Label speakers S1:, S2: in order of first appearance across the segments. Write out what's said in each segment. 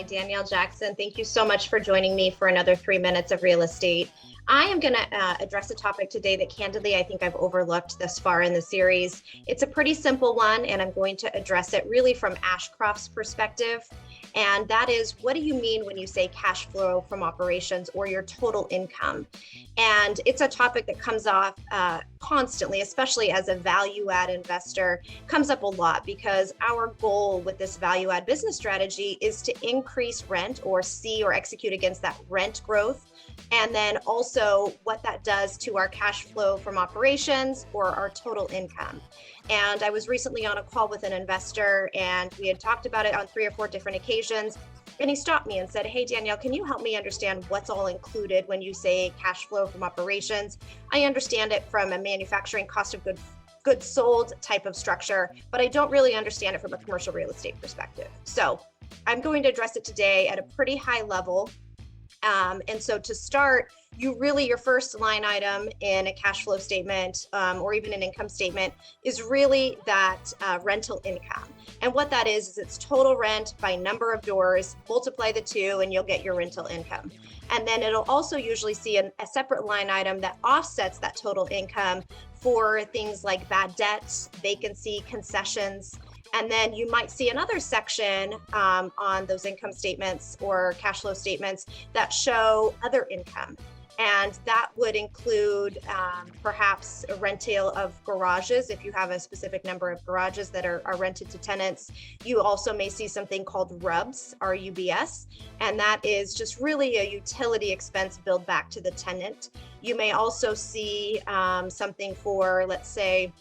S1: Danielle Jackson. Thank you so much for joining me for another 3 minutes of real estate. I am going to address a topic today that candidly I think I've overlooked thus far in the series. It's a pretty simple one, and I'm going to address it really from Ashcroft's perspective. And that is, what do you mean when you say cash flow from operations or your total income? And it's a topic that comes off constantly, especially as a value add investor, comes up a lot because our goal with this value add business strategy is to increase rent or see or execute against that rent growth. And then also what that does to our cash flow from operations or our total income. And I was recently on a call with an investor and we had talked about it on 3 or 4 different occasions. And he stopped me and said, "Hey, Danielle, can you help me understand what's all included when you say cash flow from operations? I understand it from a manufacturing cost of goods sold type of structure, but I don't really understand it from a commercial real estate perspective." So I'm going to address it today at a pretty high level. And so to start, your first line item in a cash flow statement or even an income statement is really that rental income. And what that is it's total rent by number of doors, multiply the 2, and you'll get your rental income. And then it'll also usually see a separate line item that offsets that total income for things like bad debts, vacancy, concessions. And then you might see another section on those income statements or cash flow statements that show other income. And that would include perhaps a rental of garages if you have a specific number of garages that are rented to tenants. You also may see something called RUBS, R-U-B-S, and that is just really a utility expense billed back to the tenant. You may also see something for, let's say,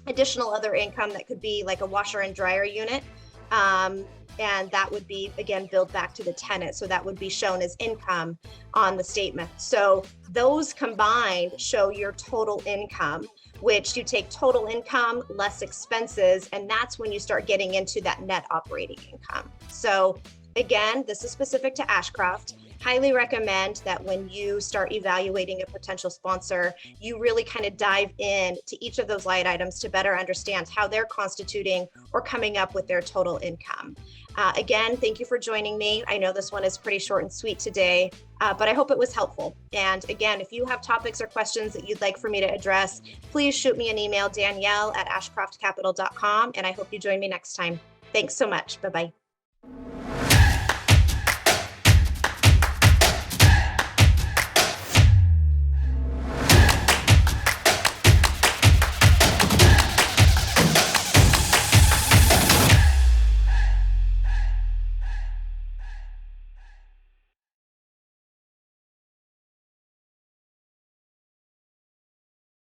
S1: additional other income that could be like a washer and dryer unit. And that would be, again, billed back to the tenant. So that would be shown as income on the statement. So those combined show your total income, which you take total income less expenses. And that's when you start getting into that net operating income. So again, this is specific to Ashcroft. Highly recommend that when you start evaluating a potential sponsor, you really kind of dive in to each of those line items to better understand how they're constituting or coming up with their total income. Again, thank you for joining me. I know this one is pretty short and sweet today, but I hope it was helpful. And again, if you have topics or questions that you'd like for me to address, please shoot me an email, Danielle@ashcroftcapital.com, and I hope you join me next time. Thanks so much. Bye-bye.